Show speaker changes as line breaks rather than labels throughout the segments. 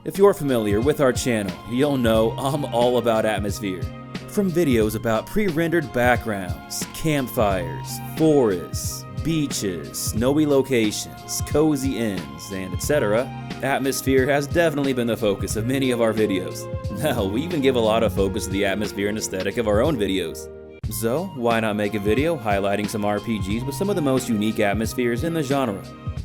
If you're familiar with our channel, you'll know I'm all about atmosphere. From videos about pre-rendered backgrounds, campfires, forests, beaches, snowy locations, cozy inns, and etc., atmosphere has definitely been the focus of many of our videos. Hell, we even give a lot of focus to the atmosphere and aesthetic of our own videos. So, why not make a video highlighting some RPGs with some of the most unique atmospheres in the genre?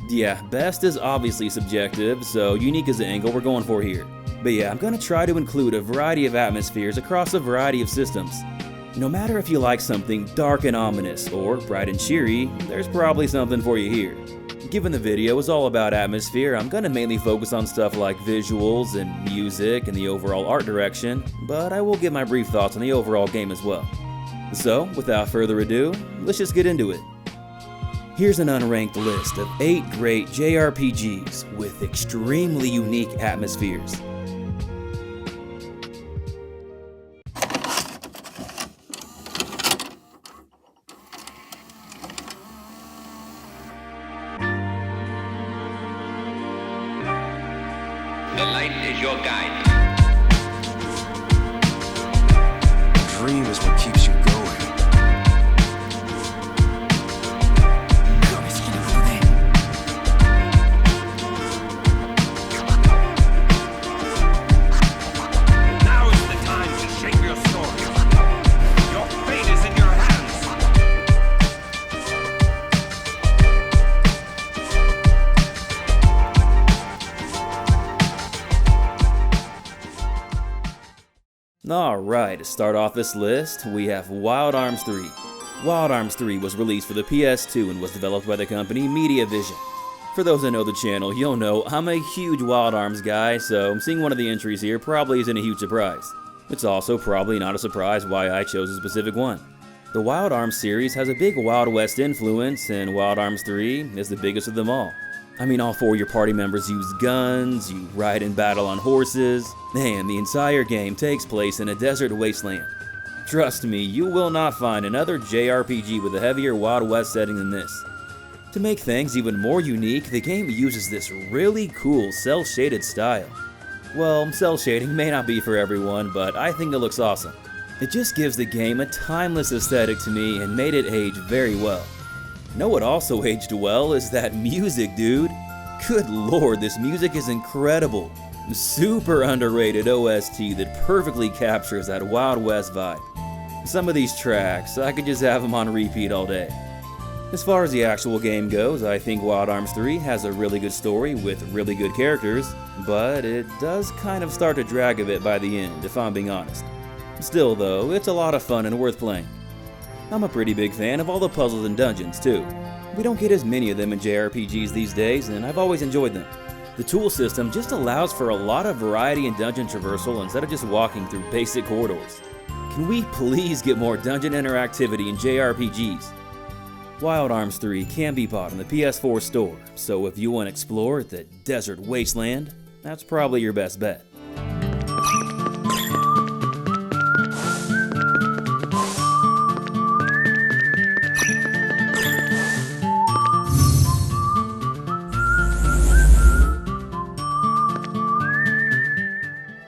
Yeah, best is obviously subjective, so unique is the angle we're going for here. But yeah, I'm gonna try to include a variety of atmospheres across a variety of systems. No matter if you like something dark and ominous or bright and cheery, there's probably something for you here. Given the video is all about atmosphere, I'm gonna mainly focus on stuff like visuals and music and the overall art direction, but I will give my brief thoughts on the overall game as well. So, without further ado, let's just get into it. Here's an unranked list of 8 great JRPGs with extremely unique atmospheres.
The light is your guide.
A dream is what keeps you going.
Now is the time to shape your story. Your fate is in your hands.
Alright, to start off this list, we have Wild Arms 3. Wild Arms 3 was released for the PS2 and was developed by the company Mediavision. For those that know the channel, you'll know I'm a huge Wild Arms guy, so seeing one of the entries here probably isn't a huge surprise. It's also probably not a surprise why I chose a specific one. The Wild Arms series has a big Wild West influence, and Wild Arms 3 is the biggest of them all. I mean, all 4 of your party members use guns, you ride and battle on horses, and the entire game takes place in a desert wasteland. Trust me, you will not find another JRPG with a heavier Wild West setting than this. To make things even more unique, the game uses this really cool cel-shaded style. Well, cel shading may not be for everyone, but I think it looks awesome. It just gives the game a timeless aesthetic to me and made it age very well. Know what also aged well is that music, dude. Good lord, this music is incredible. Super underrated OST that perfectly captures that Wild West vibe. Some of these tracks, I could just have them on repeat all day. As far as the actual game goes, I think Wild Arms 3 has a really good story with really good characters, but it does kind of start to drag a bit by the end, if I'm being honest. Still though, it's a lot of fun and worth playing. I'm a pretty big fan of all the puzzles and dungeons too. We don't get as many of them in JRPGs these days, and I've always enjoyed them. The tool system just allows for a lot of variety in dungeon traversal instead of just walking through basic corridors. Can we please get more dungeon interactivity in JRPGs? Wild Arms 3 can be bought in the PS4 store, so if you want to explore the desert wasteland, that's probably your best bet.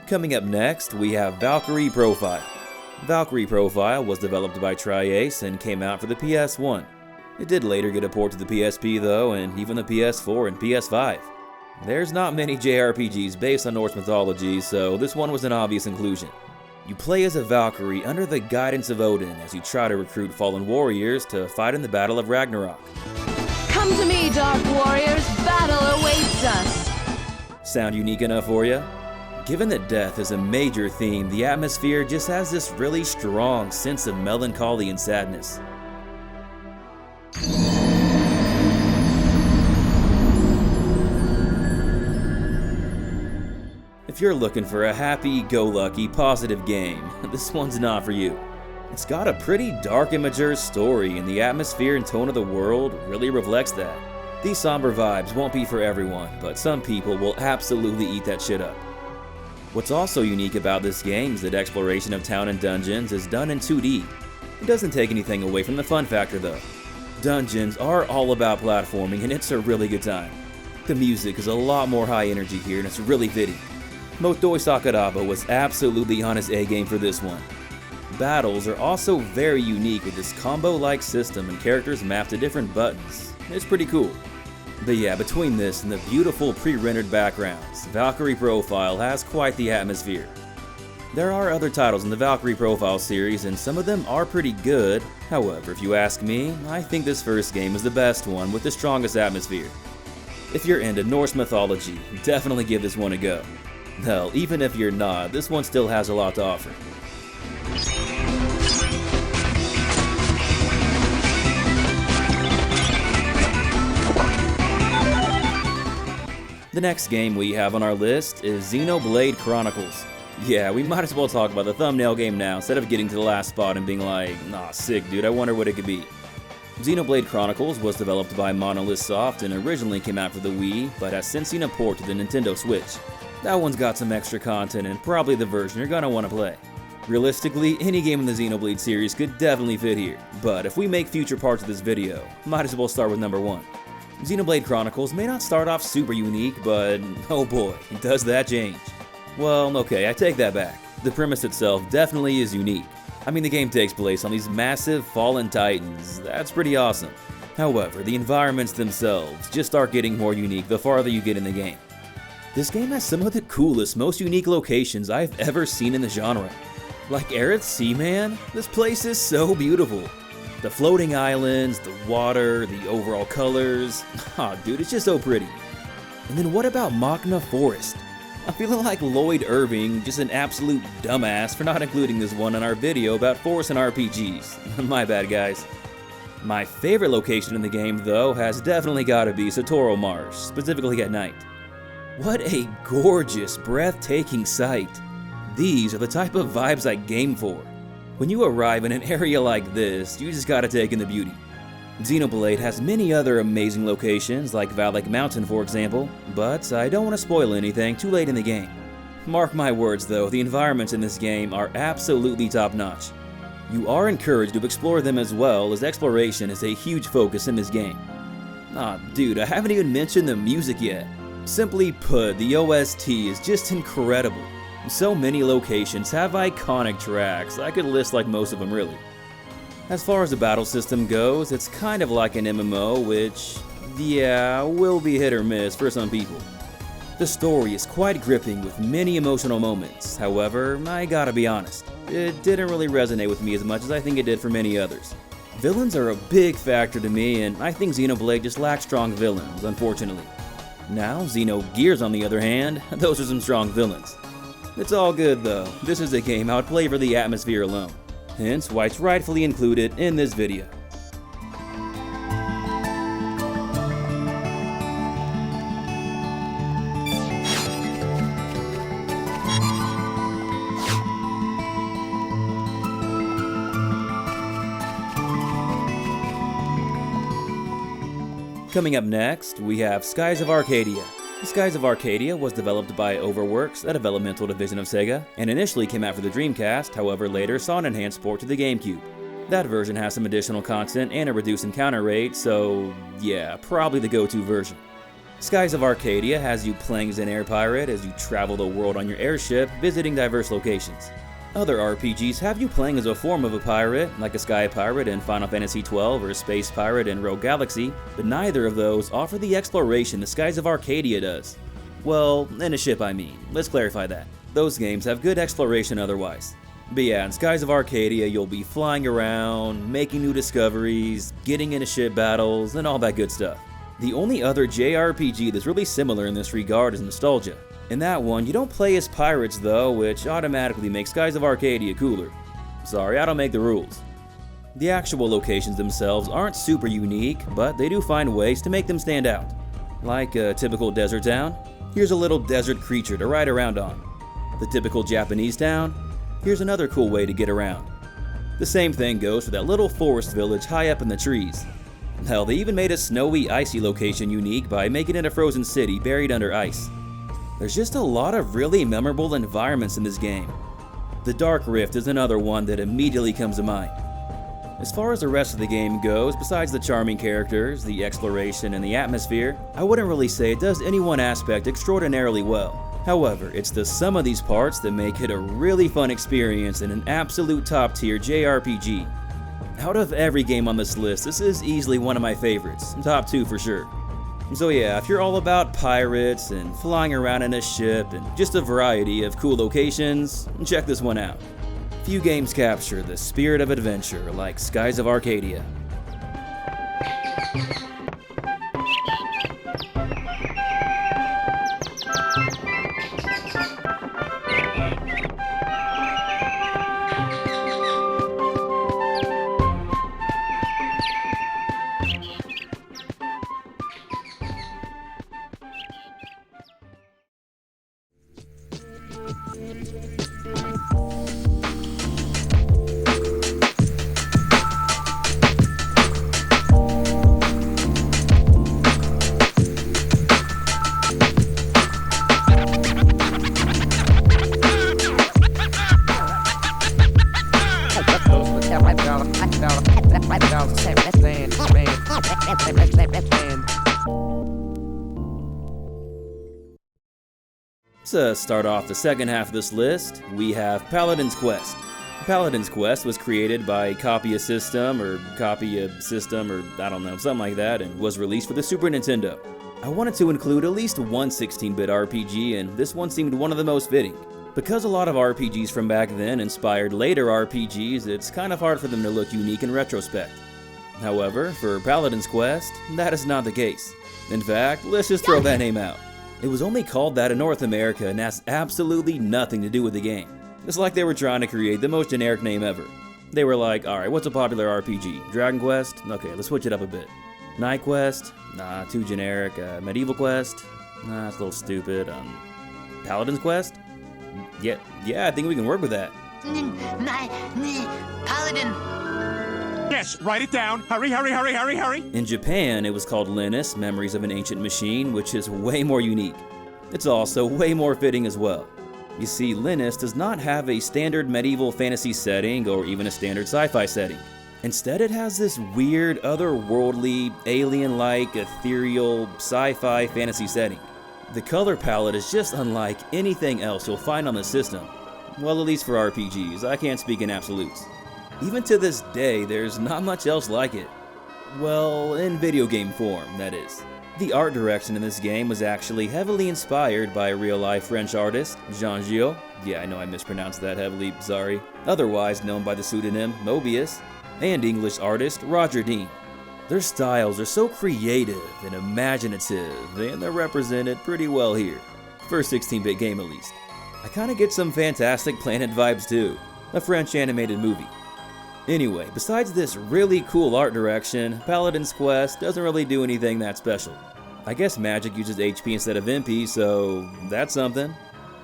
Coming up next, we have Valkyrie Profile. Valkyrie Profile was developed by Tri-Ace and came out for the PS1. It did later get a port to the PSP though, and even the PS4 and PS5. There's not many JRPGs based on Norse mythology, so this one was an obvious inclusion. You play as a Valkyrie under the guidance of Odin as you try to recruit fallen warriors to fight in the Battle of Ragnarok.
Come to me, Dark Warriors! Battle awaits us!
Sound unique enough for you? Given that death is a major theme, the atmosphere just has this really strong sense of melancholy and sadness. If you're looking for a happy-go-lucky, positive game, this one's not for you. It's got a pretty dark and mature story, and the atmosphere and tone of the world really reflects that. These somber vibes won't be for everyone, but some people will absolutely eat that shit up. What's also unique about this game is that exploration of town and dungeons is done in 2D. It doesn't take anything away from the fun factor though. Dungeons are all about platforming and it's a really good time. The music is a lot more high energy here and it's really fitting. Motoi Sakuraba was absolutely on his A-game for this one. Battles are also very unique with this combo-like system and characters mapped to different buttons. It's pretty cool. But yeah, between this and the beautiful pre-rendered backgrounds, Valkyrie Profile has quite the atmosphere. There are other titles in the Valkyrie Profile series and some of them are pretty good. However, if you ask me, I think this first game is the best one with the strongest atmosphere. If you're into Norse mythology, definitely give this one a go. Hell, even if you're not, this one still has a lot to offer. The next game we have on our list is Xenoblade Chronicles. Yeah, we might as well talk about the thumbnail game now instead of getting to the last spot and being like, nah, sick dude, I wonder what it could be. Xenoblade Chronicles was developed by Monolith Soft and originally came out for the Wii, but has since seen a port to the Nintendo Switch. That one's got some extra content and probably the version you're gonna want to play. Realistically, any game in the Xenoblade series could definitely fit here, but if we make future parts of this video, might as well start with number 1. Xenoblade Chronicles may not start off super unique, but oh boy, does that change. Well, okay, I take that back. The premise itself definitely is unique. I mean, the game takes place on these massive fallen titans, that's pretty awesome. However, the environments themselves just start getting more unique the farther you get in the game. This game has some of the coolest, most unique locations I've ever seen in the genre. Like Aerith Sea, man, this place is so beautiful. The floating islands, the water, the overall colors, dude, it's just so pretty. And then what about Machna Forest? I'm feeling like Lloyd Irving, just an absolute dumbass for not including this one in our video about forests and RPGs. My bad, guys. My favorite location in the game, though, has definitely gotta be Satoru Marsh, specifically at night. What a gorgeous, breathtaking sight. These are the type of vibes I game for. When you arrive in an area like this, you just gotta take in the beauty. Xenoblade has many other amazing locations, like Valak Mountain for example, but I don't want to spoil anything too late in the game. Mark my words though, the environments in this game are absolutely top-notch. You are encouraged to explore them as well, as exploration is a huge focus in this game. Dude, I haven't even mentioned the music yet. Simply put, the OST is just incredible. So many locations have iconic tracks, I could list like most of them really. As far as the battle system goes, it's kind of like an MMO, which, yeah, will be hit or miss for some people. The story is quite gripping with many emotional moments, however, I gotta be honest, it didn't really resonate with me as much as I think it did for many others. Villains are a big factor to me, and I think Xenoblade just lacks strong villains, unfortunately. Now, Xenogears on the other hand, those are some strong villains. It's all good though, this is a game I would play for the atmosphere alone, hence why it's rightfully included in this video. Coming up next, we have Skies of Arcadia. Skies of Arcadia was developed by Overworks, a developmental division of Sega, and initially came out for the Dreamcast, however later saw an enhanced port to the GameCube. That version has some additional content and a reduced encounter rate, so yeah, probably the go-to version. Skies of Arcadia has you playing as an air pirate as you travel the world on your airship, visiting diverse locations. Other RPGs have you playing as a form of a pirate, like a Sky Pirate in Final Fantasy XII or a Space Pirate in Rogue Galaxy, but neither of those offer the exploration the Skies of Arcadia does. Well, in a ship I mean, let's clarify that. Those games have good exploration otherwise. But yeah, in Skies of Arcadia you'll be flying around, making new discoveries, getting into ship battles, and all that good stuff. The only other JRPG that's really similar in this regard is Nostalgia. In that one, you don't play as pirates though, which automatically makes Skies of Arcadia cooler. Sorry, I don't make the rules. The actual locations themselves aren't super unique, but they do find ways to make them stand out. Like a typical desert town, here's a little desert creature to ride around on. The typical Japanese town, here's another cool way to get around. The same thing goes for that little forest village high up in the trees. Hell, they even made a snowy, icy location unique by making it a frozen city buried under ice. There's just a lot of really memorable environments in this game. The Dark Rift is another one that immediately comes to mind. As far as the rest of the game goes, besides the charming characters, the exploration, and the atmosphere, I wouldn't really say it does any one aspect extraordinarily well. However, it's the sum of these parts that make it a really fun experience and an absolute top tier JRPG. Out of every game on this list, this is easily one of my favorites, top 2 for sure. So yeah, if you're all about pirates and flying around in a ship and just a variety of cool locations, check this one out. Few games capture the spirit of adventure like Skies of Arcadia. To start off the second half of this list, we have Paladin's Quest. Paladin's Quest was created by Copia System, or I don't know, something like that, and was released for the Super Nintendo. I wanted to include at least one 16-bit RPG, and this one seemed one of the most fitting. Because a lot of RPGs from back then inspired later RPGs, it's kind of hard for them to look unique in retrospect. However, for Paladin's Quest, that is not the case. In fact, let's just throw that name out. It was only called that in North America and has absolutely nothing to do with the game. It's like they were trying to create the most generic name ever. They were like, alright, what's a popular RPG? Dragon Quest? Okay, let's switch it up a bit. Night Quest? Nah, too generic. Medieval Quest? Nah, it's a little stupid. Paladin's Quest? Yeah, I think we can work with that.
Paladin.
Yes, write it down. Hurry, hurry, hurry, hurry, hurry.
In Japan, it was called Linus, Memories of an Ancient Machine, which is way more unique. It's also way more fitting as well. You see, Linus does not have a standard medieval fantasy setting or even a standard sci-fi setting. Instead, it has this weird, otherworldly, alien-like, ethereal, sci-fi fantasy setting. The color palette is just unlike anything else you'll find on the system. Well, at least for RPGs, I can't speak in absolutes. Even to this day, there's not much else like it. Well, in video game form, that is. The art direction in this game was actually heavily inspired by real-life French artist jeuxiee. Yeah, I know I mispronounced that heavily, sorry. Otherwise known by the pseudonym Mobius. And English artist Roger Dean. Their styles are so creative and imaginative, and they're represented pretty well here. For a 16-bit game at least. I kinda get some Fantastic Planet vibes too. A French animated movie. Anyway, besides this really cool art direction, Paladin's Quest doesn't really do anything that special. I guess magic uses HP instead of MP, so that's something.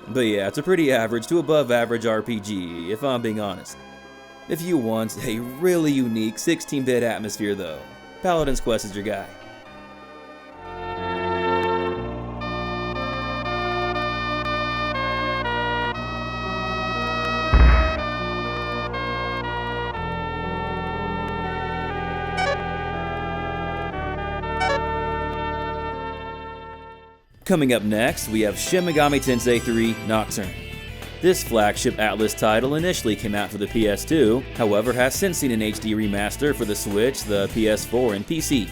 But yeah, it's a pretty average to above average RPG, if I'm being honest. If you want a really unique 16-bit atmosphere though, Paladin's Quest is your guy. Coming up next, we have Shin Megami Tensei 3 Nocturne. This flagship Atlas title initially came out for the PS2, however has since seen an HD remaster for the Switch, the PS4, and PC.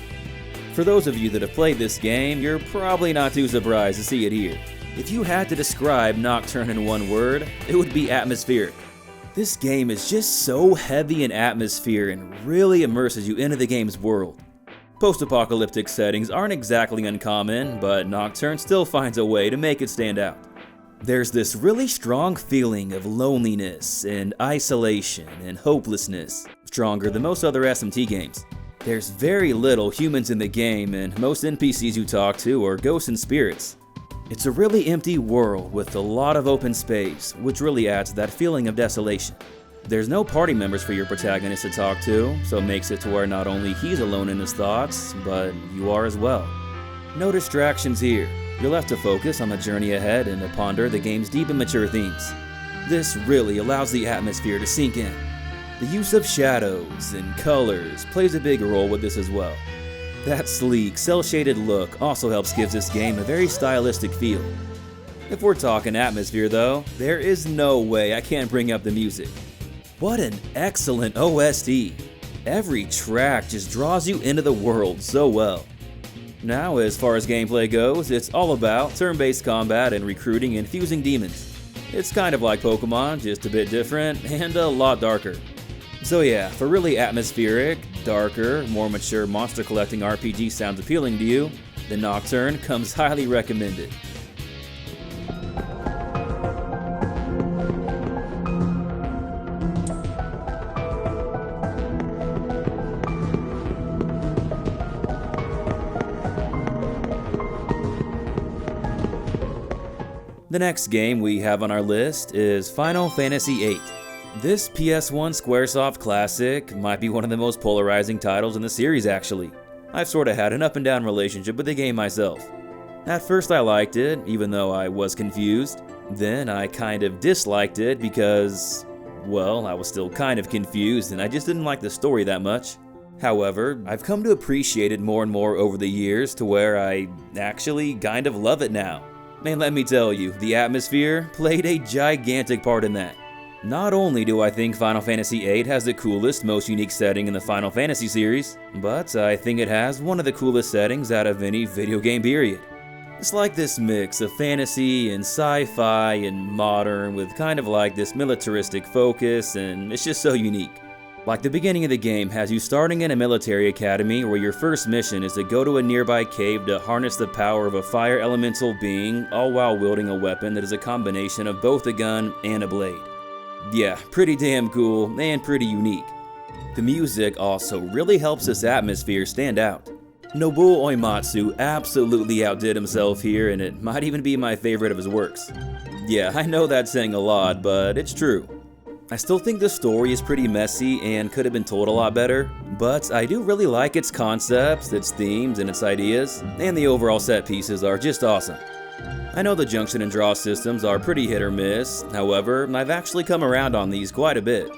For those of you that have played this game, you're probably not too surprised to see it here. If you had to describe Nocturne in one word, it would be atmospheric. This game is just so heavy in atmosphere and really immerses you into the game's world. Post-apocalyptic settings aren't exactly uncommon, but Nocturne still finds a way to make it stand out. There's this really strong feeling of loneliness and isolation and hopelessness, stronger than most other SMT games. There's very little humans in the game, and most NPCs you talk to are ghosts and spirits. It's a really empty world with a lot of open space, which really adds that feeling of desolation. There's no party members for your protagonist to talk to, so it makes it to where not only he's alone in his thoughts, but you are as well. No distractions here. You're left to focus on the journey ahead and to ponder the game's deep and mature themes. This really allows the atmosphere to sink in. The use of shadows and colors plays a big role with this as well. That sleek, cel-shaded look also helps give this game a very stylistic feel. If we're talking atmosphere though, there is no way I can't bring up the music. What an excellent OST! Every track just draws you into the world so well. Now, as far as gameplay goes, it's all about turn-based combat and recruiting and fusing demons. It's kind of like Pokemon, just a bit different and a lot darker. So yeah, for really atmospheric, darker, more mature monster collecting RPG sounds appealing to you, the Nocturne comes highly recommended. The next game we have on our list is Final Fantasy VIII. This PS1 Squaresoft classic might be one of the most polarizing titles in the series actually. I've sorta had an up and down relationship with the game myself. At first I liked it, even though I was confused. Then I kind of disliked it because, well, I was still kind of confused and I just didn't like the story that much. However, I've come to appreciate it more and more over the years to where I actually kind of love it now. And let me tell you, the atmosphere played a gigantic part in that. Not only do I think Final Fantasy VIII has the coolest, most unique setting in the Final Fantasy series, but I think it has one of the coolest settings out of any video game period. It's like this mix of fantasy and sci-fi and modern with kind of like this militaristic focus, and it's just so unique. Like the beginning of the game has you starting in a military academy where your first mission is to go to a nearby cave to harness the power of a fire elemental being, all while wielding a weapon that is a combination of both a gun and a blade. Yeah, pretty damn cool and pretty unique. The music also really helps this atmosphere stand out. Nobuo Uematsu absolutely outdid himself here, and it might even be my favorite of his works. Yeah, I know that's saying a lot, but it's true. I still think the story is pretty messy and could have been told a lot better, but I do really like its concepts, its themes, and its ideas, and the overall set pieces are just awesome. I know the junction and draw systems are pretty hit or miss, however, I've actually come around on these quite a bit.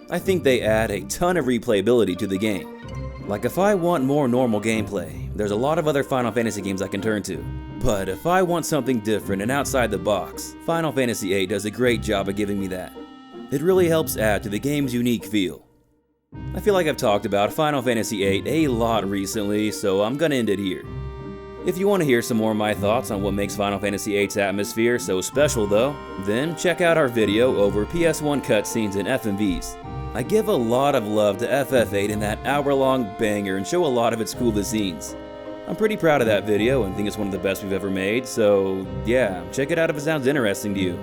I think they add a ton of replayability to the game. Like if I want more normal gameplay, there's a lot of other Final Fantasy games I can turn to. But if I want something different and outside the box, Final Fantasy VIII does a great job of giving me that. It really helps add to the game's unique feel. I feel like I've talked about Final Fantasy VIII a lot recently, so I'm gonna end it here. If you want to hear some more of my thoughts on what makes Final Fantasy VIII's atmosphere so special though, then check out our video over PS1 cutscenes and FMVs. I give a lot of love to FF8 in that hour-long banger and show a lot of its coolest scenes. I'm pretty proud of that video and think it's one of the best we've ever made, so yeah, check it out if it sounds interesting to you.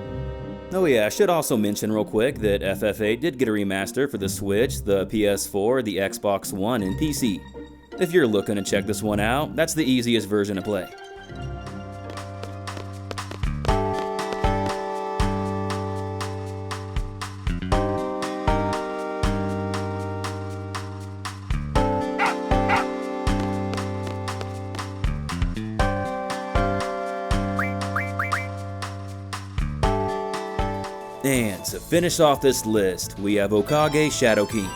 Oh yeah, I should also mention real quick that FF8 did get a remaster for the Switch, the PS4, the Xbox One, and PC. If you're looking to check this one out, that's the easiest version to play. And to finish off this list, we have Okage Shadow King.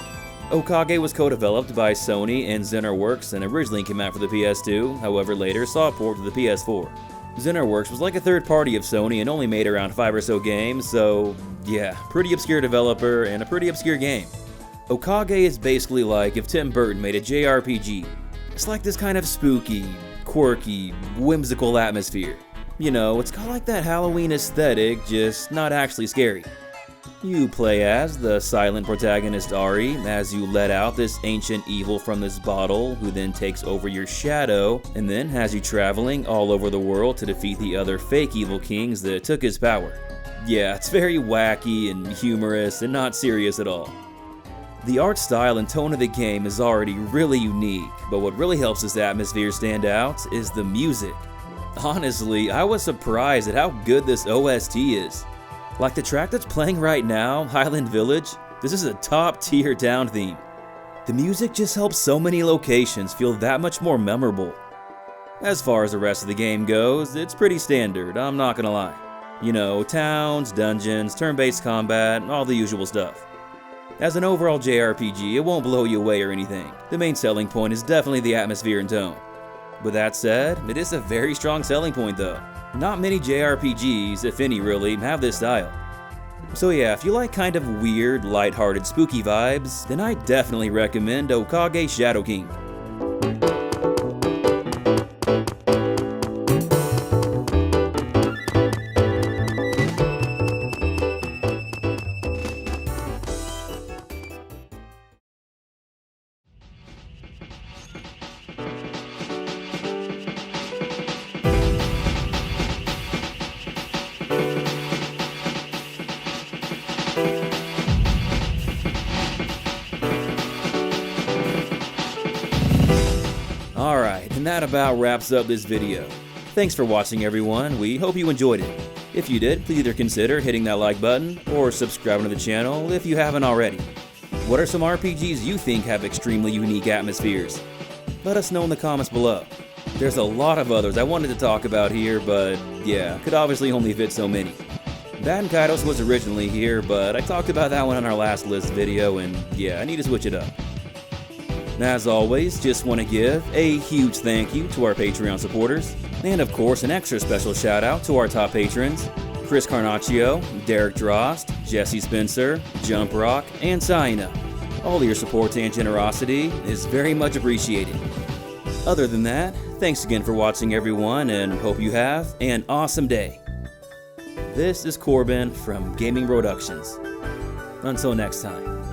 Okage was co-developed by Sony and Xenoworks and originally came out for the PS2, however later saw a port to the PS4. Xenoworks was like a third party of Sony and only made around 5 or so games, so yeah, pretty obscure developer and a pretty obscure game. Okage is basically like if Tim Burton made a JRPG. It's like this kind of spooky, quirky, whimsical atmosphere. You know, it's got like that Halloween aesthetic, just not actually scary. You play as the silent protagonist Ari as you let out this ancient evil from this bottle who then takes over your shadow and then has you traveling all over the world to defeat the other fake evil kings that took his power. Yeah, it's very wacky and humorous and not serious at all. The art style and tone of the game is already really unique, but what really helps this atmosphere stand out is the music. Honestly, I was surprised at how good this OST is. Like the track that's playing right now, Highland Village, this is a top tier town theme. The music just helps so many locations feel that much more memorable. As far as the rest of the game goes, it's pretty standard, I'm not gonna lie. You know, towns, dungeons, turn-based combat, all the usual stuff. As an overall JRPG, it won't blow you away or anything. The main selling point is definitely the atmosphere and tone. With that said, it is a very strong selling point though. Not many JRPGs, if any really, have this style. So yeah, if you like kind of weird, lighthearted, spooky vibes, then I definitely recommend Okage Shadow King. Alright, and that about wraps up this video. Thanks for watching everyone, we hope you enjoyed it. If you did, please either consider hitting that like button, or subscribing to the channel if you haven't already. What are some RPGs you think have extremely unique atmospheres? Let us know in the comments below. There's a lot of others I wanted to talk about here, but yeah, could obviously only fit so many. Baten Kaitos was originally here, but I talked about that one in our last list video, and yeah, I need to switch it up. As always, just want to give a huge thank you to our Patreon supporters, and of course an extra special shout out to our top patrons, Chris Carnaccio, Derek Drost, Jesse Spencer, Jump Rock, and Saina. All your support and generosity is very much appreciated. Other than that, thanks again for watching everyone, and hope you have an awesome day. This is Corbin from Gaming Productions. Until next time.